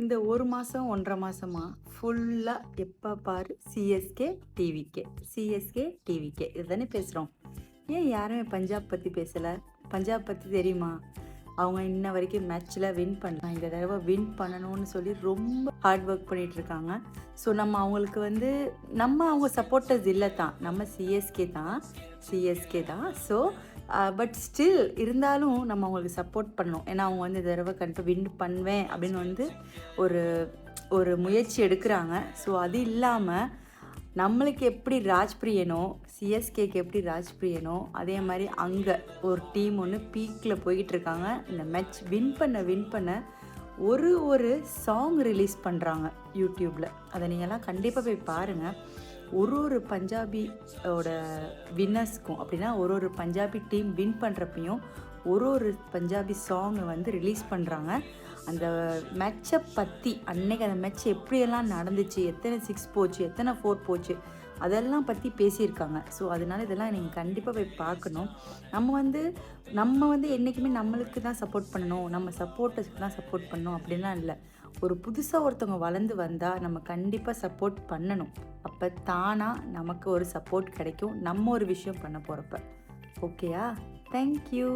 இந்த 1 மாதம் 1.5 மாதமா ஃபுல்லாக எப்போ பாரு சிஎஸ்கே டிவிகே சிஎஸ்கே டிவிகே இதுதானே பேசுகிறோம். ஏன் யாருமே பஞ்சாப் பற்றி பேசலை? பஞ்சாப் பற்றி தெரியுமா? அவங்க இன்ன வரைக்கும் மேட்ச்சில் வின் பண்ணலாம், இந்த தடவை வின் பண்ணணும்னு சொல்லி ரொம்ப ஹார்ட் ஒர்க் பண்ணிகிட்ருக்காங்க. ஸோ நம்ம அவங்களுக்கு அவங்க சப்போர்ட்டர்ஸ் இல்லை தான், நம்ம சிஎஸ்கே தான். ஸோ பட் ஸ்டில் இருந்தாலும் நம்ம அவங்களுக்கு சப்போர்ட் பண்ணணும். ஏன்னா அவங்க இந்த தடவை கண்டிப்பாக வின் பண்ணுவேன் அப்படின்னு ஒரு ஒரு முயற்சி எடுக்கிறாங்க. ஸோ அது இல்லாமல் நம்மளுக்கு எப்படி ராஜ்பிரியனோ, சிஎஸ்கேக்கு எப்படி ராஜ்பிரியனோ, அதே மாதிரி அங்கே ஒரு டீம் ஒன்று பீக்கில் போய்கிட்டுருக்காங்க. இந்த மேட்ச் வின் பண்ண ஒரு சாங் ரிலீஸ் பண்ணுறாங்க யூடியூப்பில். அதை நீங்கள்லாம் கண்டிப்பாக போய் பாருங்கள். ஒரு பஞ்சாபியோட வின்னர்ஸ்க்கும் அப்படின்னா ஒரு பஞ்சாபி டீம் வின் பண்ணுறப்பையும் ஒரு பஞ்சாபி சாங்கை ரிலீஸ் பண்ணுறாங்க. அந்த மேட்சை பற்றி அன்னைக்கு அந்த மேட்ச் எப்படியெல்லாம் நடந்துச்சு, எத்தனை 6 போச்சு, எத்தனை 4 போச்சு, அதெல்லாம் பற்றி பேசியிருக்காங்க. ஸோ அதனால் இதெல்லாம் நீங்கள் கண்டிப்பாக போய் பார்க்கணும். நம்ம என்றைக்குமே நம்மளுக்கு தான் சப்போர்ட் பண்ணணும், நம்ம சப்போர்ட்டர்ஸ்க்கு தான் சப்போர்ட் பண்ணணும் அப்படின்லாம் இல்லை. ஒரு புதுசாக ஒருத்தவங்க வளர்ந்து வந்தால் நம்ம கண்டிப்பாக சப்போர்ட் பண்ணணும். அப்போ தானாக நமக்கு ஒரு சப்போர்ட் கிடைக்கும், நம்ம ஒரு விஷயம் பண்ண போகிறப்ப. ஓகேயா? தேங்க்யூ.